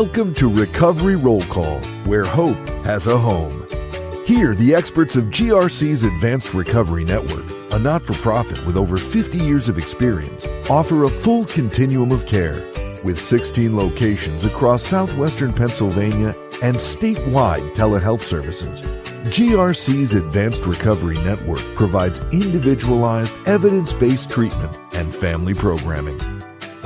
Welcome to Recovery Roll Call, where hope has a home. Here, the experts of GRC's Advanced Recovery Network, a not-for-profit with over 50 years of experience, offer a full continuum of care. With 16 locations across southwestern Pennsylvania and statewide telehealth services, GRC's Advanced Recovery Network provides individualized, evidence-based treatment and family programming.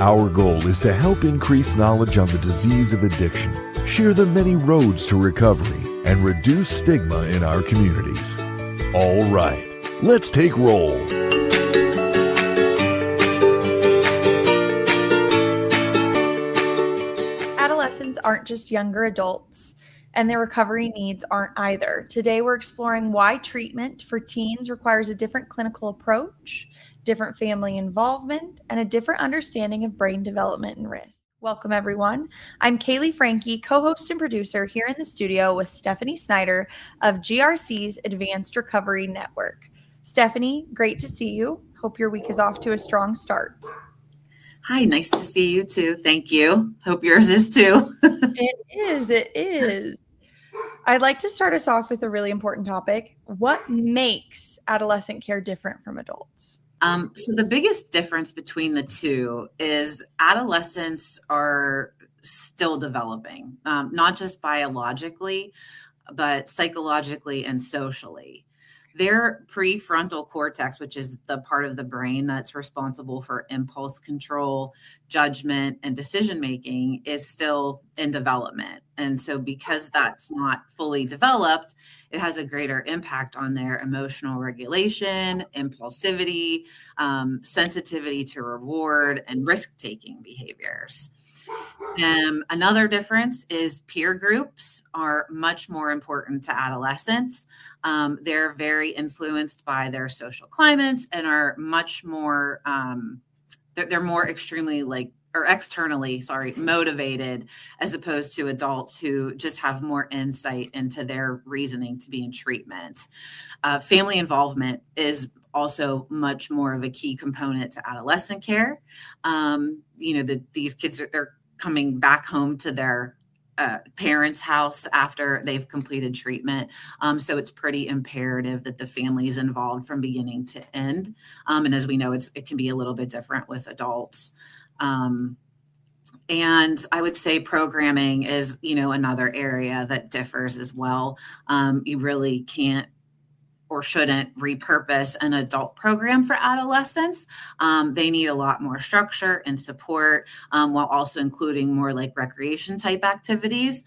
Our goal is to help increase knowledge on the disease of addiction, share the many roads to recovery, and reduce stigma in our communities. All right, let's take roll. Adolescents aren't just younger adults, and their recovery needs aren't either. Today, we're exploring why treatment for teens requires a different clinical approach, different family involvement, and a different understanding of brain development and risk. Welcome, everyone. I'm Kaylee Franke, co-host and producer here in the studio with Stephanie Snyder of GRC's Advanced Recovery Network. Stephanie, great to see you. Hope your week is off to a strong start. Hi, nice to see you too. Thank you. Hope yours is too. It is. I'd like to start us off with a really important topic. What makes adolescent care different from adults? So the biggest difference between the two is adolescents are still developing, not just biologically, but psychologically and socially. Their prefrontal cortex, which is the part of the brain that's responsible for impulse control, judgment, and decision-making, is still in development. And so because that's not fully developed, it has a greater impact on their emotional regulation, impulsivity, sensitivity to reward, and risk-taking behaviors. Another difference is peer groups are much more important to adolescents. They're very influenced by their social climates and are much more, they're more extremely externally motivated, as opposed to adults who just have more insight into their reasoning to be in treatment. Family involvement is also much more of a key component to adolescent care. These kids they're coming back home to their parents' house after they've completed treatment. So it's pretty imperative that the family is involved from beginning to end. And as we know, it can be a little bit different with adults. And I would say programming is, another area that differs as well. You really can't or shouldn't repurpose an adult program for adolescents. They need a lot more structure and support, while also including more like recreation type activities.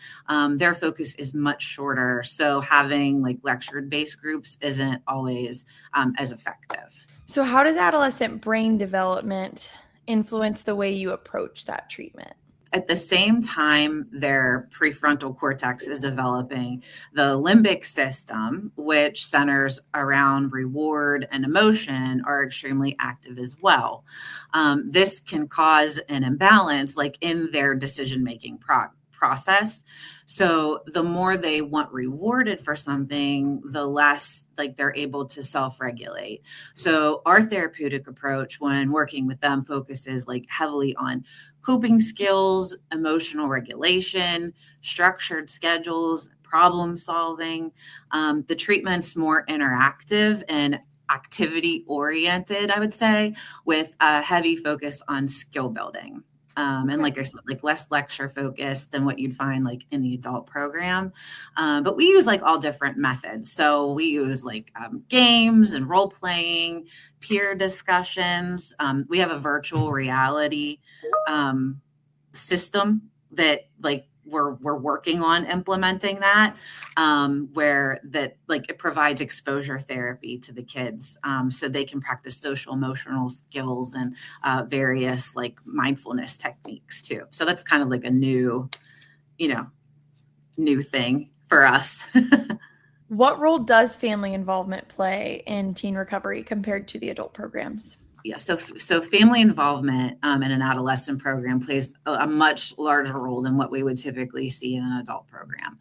Their focus is much shorter. So having like lecture-based groups isn't always as effective. So how does adolescent brain development influence the way you approach that treatment? At the same time, their prefrontal cortex is developing, the limbic system, which centers around reward and emotion, are extremely active as well. This can cause an imbalance in their decision-making process. So the more they want rewarded for something, the less they're able to self-regulate. So our therapeutic approach when working with them focuses heavily on coping skills, emotional regulation, structured schedules, problem solving. The treatment's more interactive and activity oriented, I would say, with a heavy focus on skill building. And like I said, less lecture focused than what you'd find in the adult program. But we use all different methods. So we use games and role playing, peer discussions. We have a virtual reality system that we're working on implementing that, where it provides exposure therapy to the kids, so they can practice social emotional skills and various mindfulness techniques too. So that's kind of a new thing for us. What role does family involvement play in teen recovery compared to the adult programs? Yeah, so family involvement in an adolescent program plays a much larger role than what we would typically see in an adult program.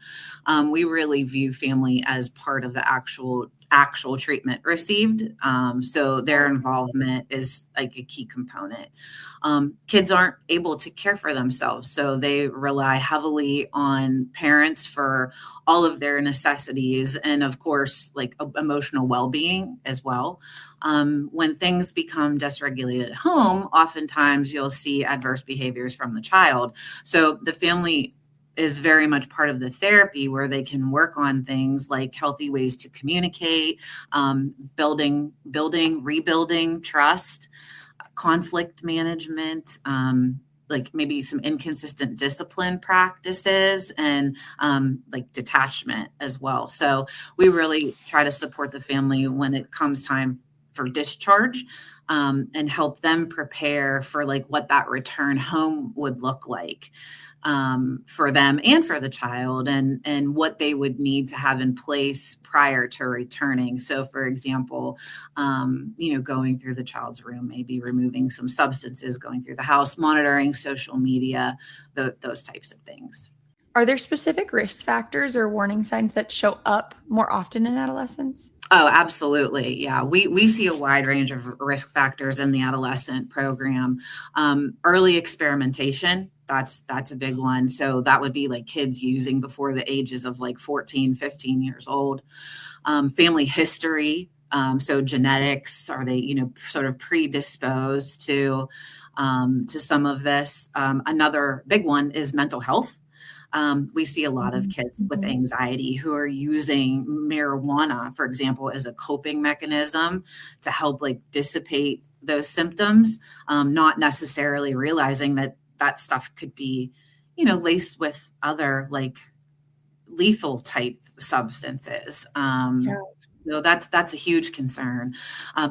We really view family as part of the actual actual treatment received. So their involvement is like a key component. Kids aren't able to care for themselves, so they rely heavily on parents for all of their necessities and, of course, like emotional well-being as well. When things become dysregulated at home, oftentimes you'll see adverse behaviors from the child. So the family is very much part of the therapy where they can work on things like healthy ways to communicate, rebuilding trust, conflict management, like maybe some inconsistent discipline practices, and like detachment as well. So we really try to support the family when it comes time for discharge, and help them prepare for like what that return home would look like, for them and for the child, and what they would need to have in place prior to returning. So for example, going through the child's room, maybe removing some substances, going through the house, monitoring social media, those types of things. Are there specific risk factors or warning signs that show up more often in adolescents? Oh, absolutely. Yeah. We see a wide range of risk factors in the adolescent program. Early experimentation, that's a big one. So that would be like kids using before the ages of like 14, 15 years old. Family history. So genetics, are they, sort of predisposed to some of this? Another big one is mental health. We see a lot of kids with anxiety who are using marijuana, for example, as a coping mechanism to help like dissipate those symptoms, not necessarily realizing that stuff could be, laced with other like lethal type substances. So that's a huge concern.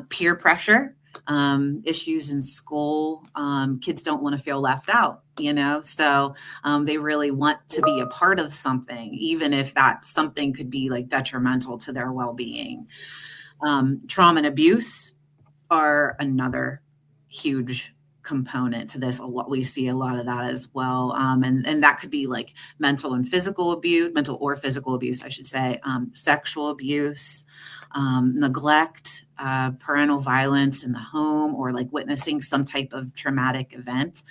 Peer pressure, issues in school. Kids don't want to feel left out, so they really want to be a part of something, even if that something could be like detrimental to their well-being. Trauma and abuse are another huge component to this. We see a lot of that as well. And that could be like mental or physical abuse, I should say, sexual abuse, neglect, parental violence in the home, or like witnessing some type of traumatic event.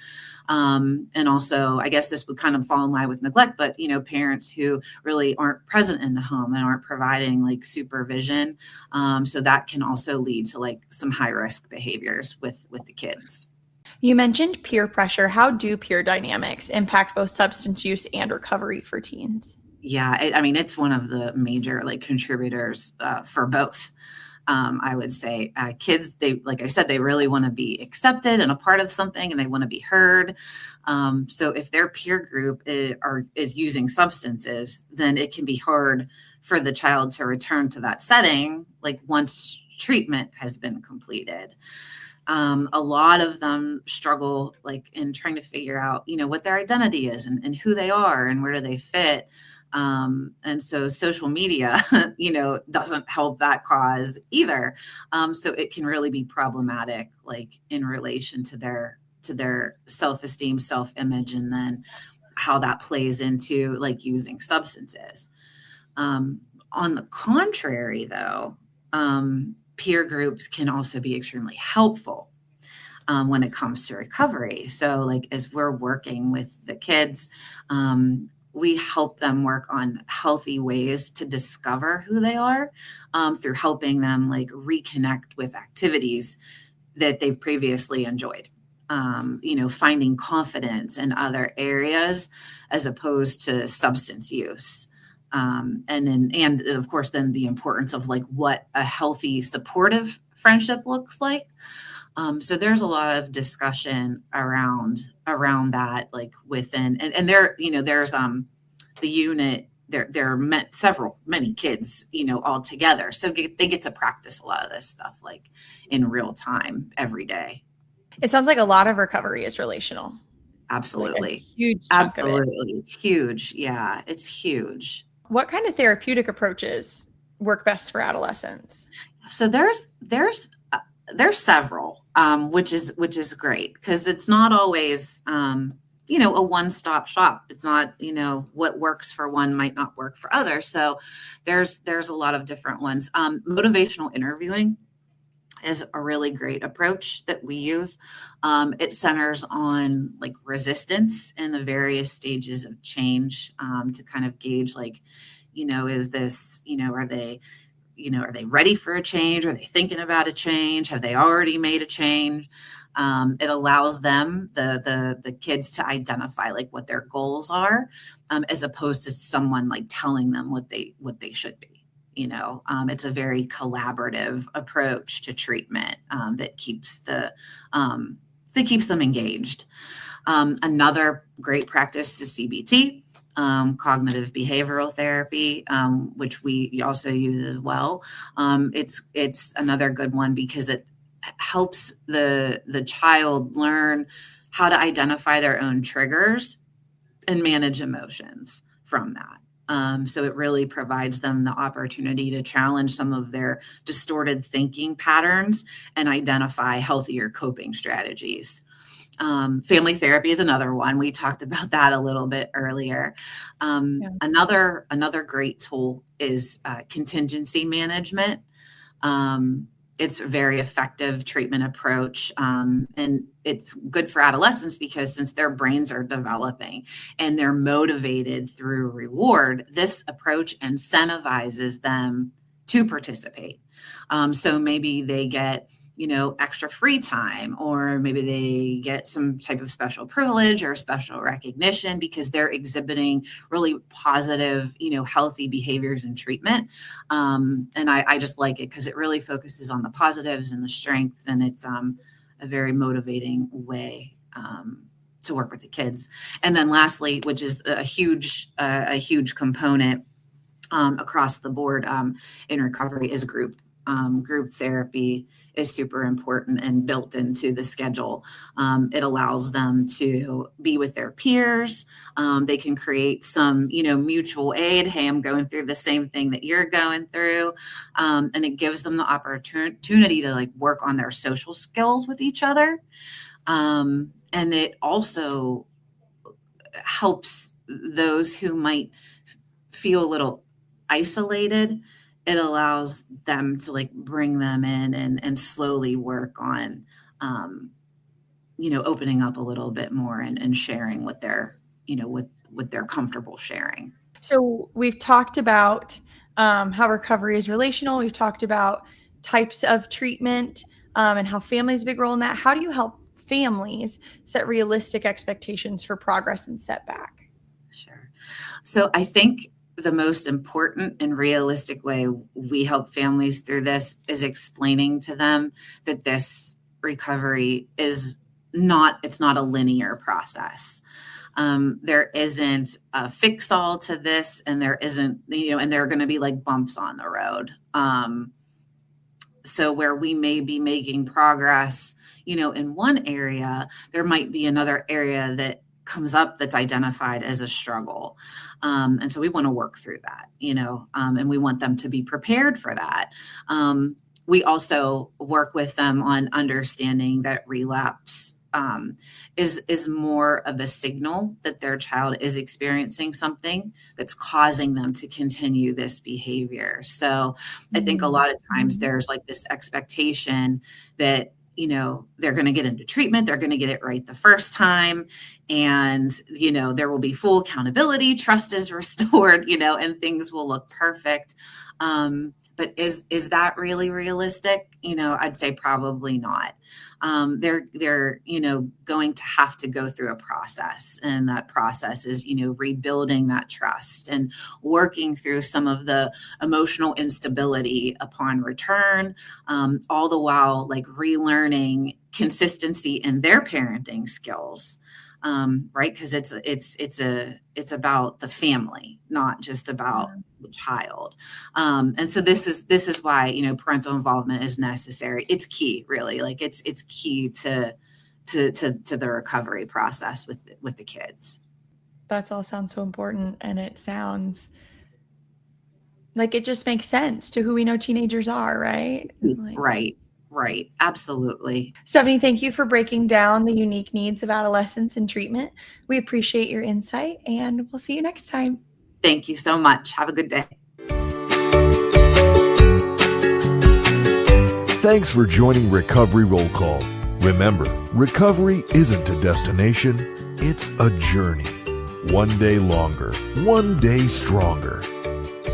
And also, I guess this would kind of fall in line with neglect, but, parents who really aren't present in the home and aren't providing like supervision. So that can also lead to like some high risk behaviors with the kids. You mentioned peer pressure. How do peer dynamics impact both substance use and recovery for teens? Yeah, it's one of the major like contributors for both. I would say kids, like I said, they really want to be accepted and a part of something, and they want to be heard. So if their peer group is using substances, then it can be hard for the child to return to that setting, like once treatment has been completed. A lot of them struggle like in trying to figure out, what their identity is and who they are and where do they fit. And so social media, doesn't help that cause either. So it can really be problematic, like in relation to their self-esteem, self-image, and then how that plays into like using substances. On the contrary, though, peer groups can also be extremely helpful when it comes to recovery. So like as we're working with the kids, we help them work on healthy ways to discover who they are, through helping them like reconnect with activities that they've previously enjoyed. Finding confidence in other areas as opposed to substance use. And of course, then the importance of like what a healthy, supportive friendship looks like. So there's a lot of discussion around that, like within, and there, there's the unit. There are many kids, all together. So they get to practice a lot of this stuff like in real time every day. It sounds like a lot of recovery is relational. Absolutely. Like huge chunk of it. Absolutely. It's huge. Yeah, it's huge. What kind of therapeutic approaches work best for adolescents? So there's several, which is great, because it's not always a one-stop shop. It's not, what works for one might not work for others. So there's a lot of different ones. Motivational interviewing is a really great approach that we use. It centers on like resistance and the various stages of change, to kind of gauge like, is this, are they ready for a change? Are they thinking about a change? Have they already made a change? It allows them, the kids, to identify like what their goals are, as opposed to someone like telling them what they should be. It's a very collaborative approach to treatment, that keeps them engaged. Another great practice is CBT, cognitive behavioral therapy, which we also use as well. It's another good one because it helps the child learn how to identify their own triggers and manage emotions from that. So it really provides them the opportunity to challenge some of their distorted thinking patterns and identify healthier coping strategies. Family therapy is another one. We talked about that a little bit earlier. Yeah. Another great tool is contingency management. It's a very effective treatment approach. And it's good for adolescents because since their brains are developing and they're motivated through reward, this approach incentivizes them to participate. So maybe they get, extra free time, or maybe they get some type of special privilege or special recognition because they're exhibiting really positive, healthy behaviors in treatment. And I just like it because it really focuses on the positives and the strengths, and it's a very motivating way to work with the kids. And then lastly, which is a huge component across the board in recovery, is group therapy is super important and built into the schedule. It allows them to be with their peers. They can create some, mutual aid. Hey, I'm going through the same thing that you're going through. And it gives them the opportunity to like work on their social skills with each other. And it also helps those who might feel a little isolated. It allows them to like bring them in and slowly work on, opening up a little bit more and sharing what they're, what they're comfortable sharing. So we've talked about how recovery is relational. We've talked about types of treatment and how family is a big role in that. How do you help families set realistic expectations for progress and setback? Sure. So I think the most important and realistic way we help families through this is explaining to them that this recovery it's not a linear process. There isn't a fix all to this, and there isn't, and there are going to be like bumps on the road. So where we may be making progress, in one area, there might be another area that comes up that's identified as a struggle. And so we want to work through that, and we want them to be prepared for that. We also work with them on understanding that relapse is more of a signal that their child is experiencing something that's causing them to continue this behavior. So I think a lot of times there's like this expectation that, they're going to get into treatment, they're going to get it right the first time, and, there will be full accountability, trust is restored, and things will look perfect. But is that really realistic? I'd say probably not. They're going to have to go through a process, and that process is, rebuilding that trust and working through some of the emotional instability upon return, all the while like relearning consistency in their parenting skills. Right? Because it's about the family, not just about the child. And so this is why, parental involvement is necessary. It's key, really. Like it's key to the recovery process with the kids. That all sounds so important, and it sounds like it just makes sense to who we know teenagers are, right? Right. Right. Absolutely. Stephanie, thank you for breaking down the unique needs of adolescents in treatment. We appreciate your insight, and we'll see you next time. Thank you so much. Have a good day. Thanks for joining Recovery Roll Call. Remember, recovery isn't a destination, it's a journey. One day longer, one day stronger.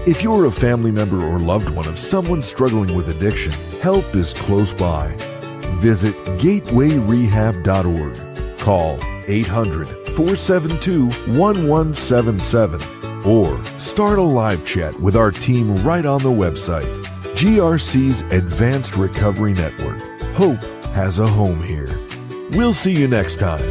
If you're a family member or loved one of someone struggling with addiction, help is close by. Visit gatewayrehab.org. Call 800-472-1177 or start a live chat with our team right on the website. GRC's Advanced Recovery Network. Hope has a home here. We'll see you next time.